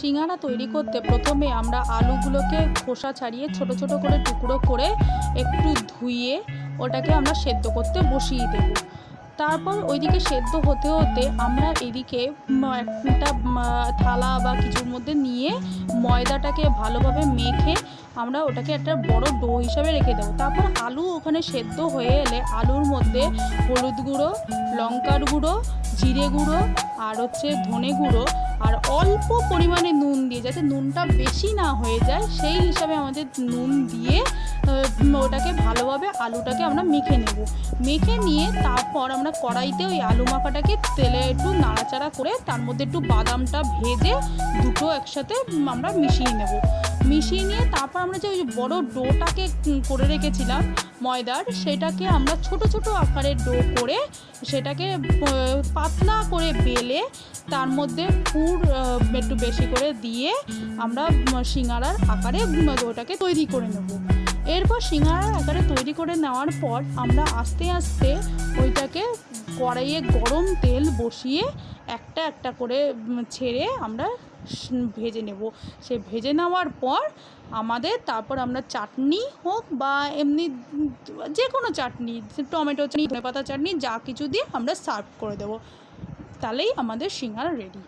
সিঙ্গারা তৈরি করতে প্রথমে আমরা আলুগুলোকে খোসা ছাড়িয়ে ছোট ছোট করে টুকরো করে একটু ধুয়ে ওটাকে আমরা সেদ্ধ করতে বসিয়ে দেব। তারপর ওইদিকে সেদ্ধ হতে হতে আমরা এদিকে একটা থালা বা কিছুর মধ্যে নিয়ে ময়দাটাকে ভালোভাবে মেখে আমরা ওটাকে একটা বড় ডো হিসাবে রেখে দেবো। তারপর আলু ওখানে সেদ্ধ হয়ে এলে আলুর মধ্যে হলুদ গুঁড়ো, লঙ্কার গুঁড়ো, জিরে গুঁড়ো আর ধনে গুঁড়ো আর অল্প পরিমাণে নুন দিয়ে, যাতে নুনটা বেশি না হয়ে যায় সেই হিসাবে আমাদের নুন দিয়ে ওটাকে ভালোভাবে আলুটাকে আমরা মেখে নেব। মেখে নিয়ে তারপর আমরা কড়াইতে ওই আলু মাখাটাকে তেলে একটু নাড়াচাড়া করে তার মধ্যে একটু বাদামটা ভেজে দুটো একসাথে আমরা মিশিয়ে নেব। মিশিয়ে নিয়ে তারপর আমরা যে ওই বড় ডোটাকে করে রেখেছিলাম ময়দার, সেটাকে আমরা ছোট ছোট আকারের ডো করে সেটাকে পাতলা করে বেলে তার মধ্যে পুর একটু বেশি করে দিয়ে আমরা সিঙ্গারার আকারে ওটাকে তৈরি করে নেব। এরপর সিঙ্গারার আকারে তৈরি করে নেওয়ার পর আমরা আস্তে আস্তে ওইটাকে কড়াইয়ে গরম তেল বসিয়ে একটা একটা করে ছেড়ে আমরা ভেজে নেব। সে ভেজে নেওয়ার পর তারপর আমরা চাটনি হোক বা এমনি যে কোনো চাটনি, টমেটো চাটনি, ধনেপাতা চাটনি, যা কিছু দিয়ে আমরা সার্ভ করে দেবো। তাহলেই আমাদের সিঙ্গারা রেডি।